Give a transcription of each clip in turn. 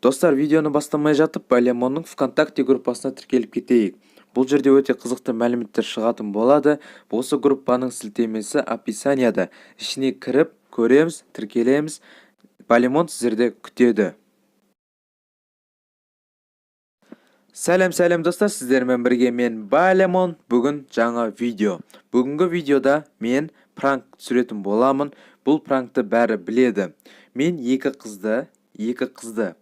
Достар, видеоны бастамай жатып, Балемонның ВКонтакте группасына тіркеліп кетейік. Бұл жерде өте қызықты мәліметтер шығатын болады. Осы группаның сілтемесі описанияда. Ішіне кіріп, көреміз, тіркелеміз. Балемон сіздерді күтеді. Сәлем достар, сіздермен бірге мен Балемон. Бүгін жаңа видео. Бүгінгі видеода мен пранк түсіретін боламын. Бұл пранкты бәрі біледі. Мен екі қызды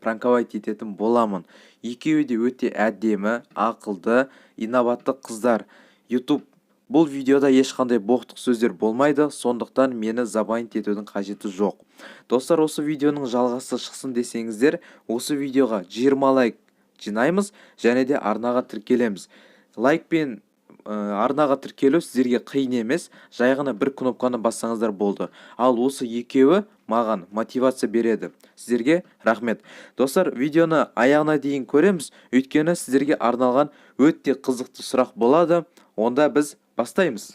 пранковать ететін боламын. Екеуі де өте әдемі, ақылды, инноватты қыздар. YouTube бұл видеода ешқандай боқтық сөздер болмайды, сондықтан мені забанить етудің қажеті жоқ. Достар, осы видеоның жалғасы шықсын десеңіздер, осы видеоға 20 лайк жинаймыз, және де арнаға тіркелеміз. Лайк пен арнаға тіркелу сіздерге қиын емес, жай ғана бір кнопканы бассаңыздар болды. Ал осы екеуі маған мотивация береді. Сіздерге рахмет. Достар, видеоны аяғына дейін көреміз, өйткені сіздерге арналған өте қызықты сұрақ болады. Онда біз бастаймыз.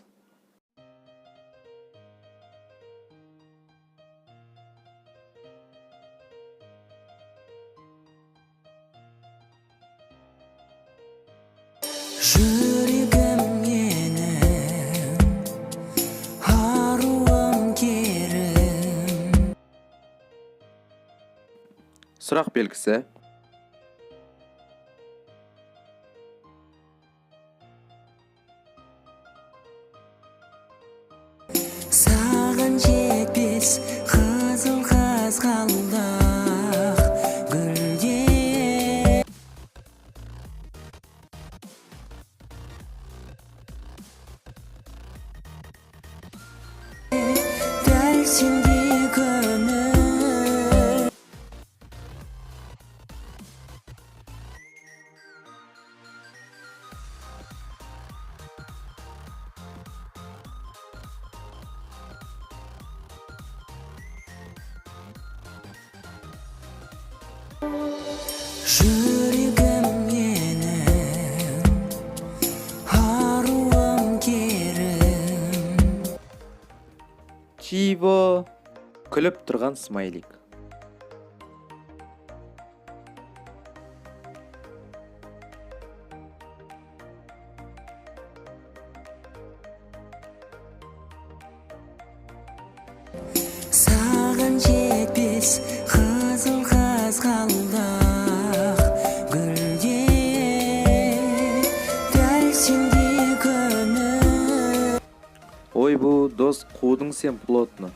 Жүрегім менің аруым керім. Сұрақ белгісі. Саған жетпес қызыл қызғалдақ гүлдер. Дәл сендей көңіл. Жүрегім менің аруым керім. Чиво. Күліп тұрған смайлик. Саған жетпес қызыл қызғалдақ гүлдер. Дәл сендей көңіл. Ой, бұл дос, қудың сен плотно.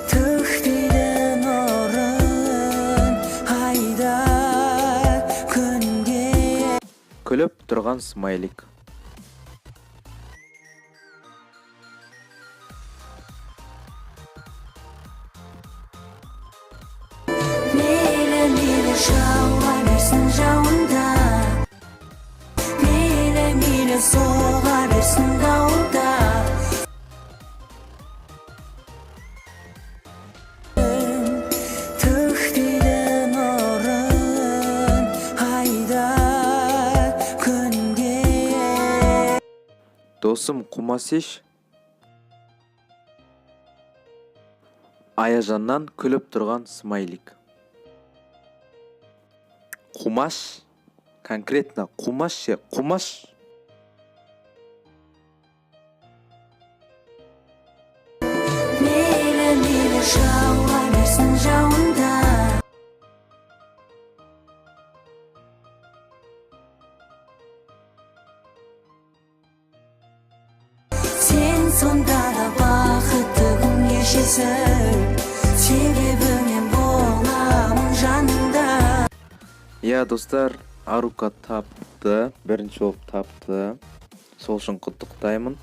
Төкпейді нұрын айда күнге. Күліп тұрған смайлик. Мейлі жауа берсін жауында. Мейлі соға берсін дауылда. Төкпейді нұрын айда күнге. Досым Құмасеш. Аяжаннан күліп тұрған смайлик. Құмаш. Конкретно Құмаш ше, Құмаш. Мейлі жауа берсін жауында. Сен сонда да бақытты күн кешесің, себебі мен боламын жаныңда. Я, достар, Арука тапты, бірінші болып тапты. Сол үшін құттықтаймын.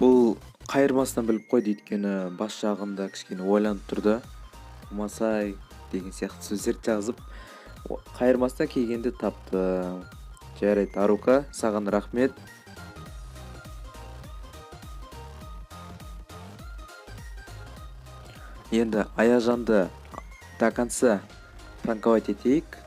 Бұл қайырмасынан біліп қойды, өйткені бас жағында кішкене ойланып тұрды. Құмасай деген сияқты сөздер жазып, қайырмасынан келгенде тапты. Жарайды, Арука, саған рахмет. Енді Аяжанды до конца пранковать етейік.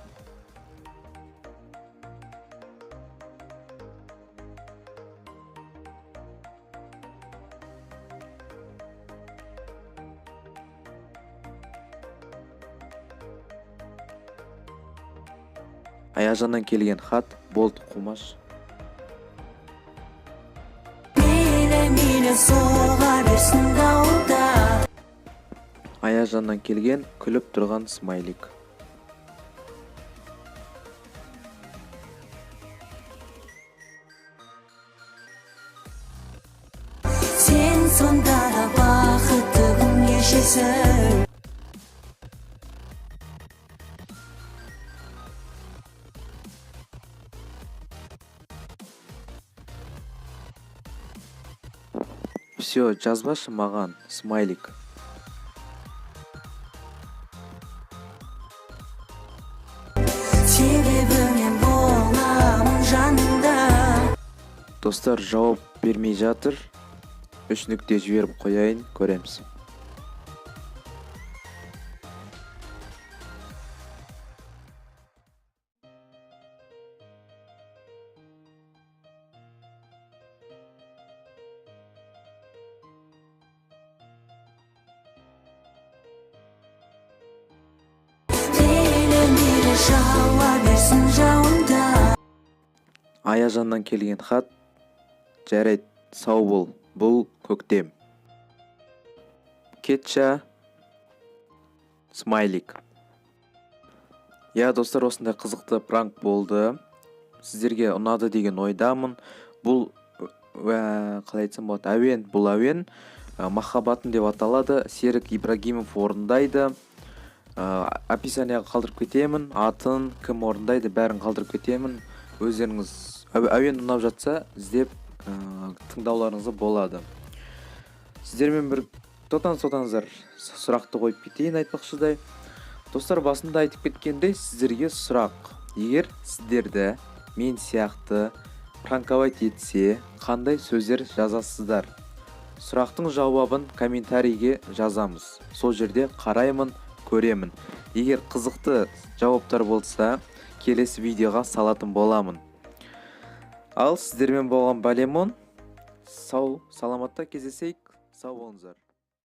Аяжаннан келген хат болт қумаш. мейлі соға берсін дауылда. Аяжаннан келген күліп тұрған смайлик. Сен сонда да бақытты күн кешесің. Все, жазбашы маған, смайлик. Себебі мен боламын жаныңда. Достар, жауап бермей жатыр. 3 нүкте жіберіп қояйын, көреміз. мейлі жауа берсін жауында. Аяжаннан келген хат. Жарайды, сау бол, бұл көктем. Кетша, смайлик. Я, достар, осындай қызықты пранк болды. Сіздерге ұнады деген ойдамын. Бұл қалай айтсам болады, әуен, бұл әуен махаббатым деп аталады. Серік Ибрагимов орындайды. Описанияға қалдырып кетемін, атын, кім орындайды, бәрін қалдырып кетемін. Өздеріңіз әуен ұнап жатса, іздеп тыңдауларыңызға болады. Сіздермен бір тотаңыздар сұрақты қойып кетейін айтпақшыдай. Достар, басында айтып кеткендей, сіздерге сұрақ. Егер сіздерді мен сияқты пранковать етсе, қандай сөздер жазасыздар? Сұрақтың жауабын комментарийге жазамыз. Сол жерде қараймын, көремін. Егер қызықты жауаптар болса, келесі видеоға салатын боламын. Ал сіздермен болған Балемон. Сау, саламатта кездесейік. Сау болыңыздар.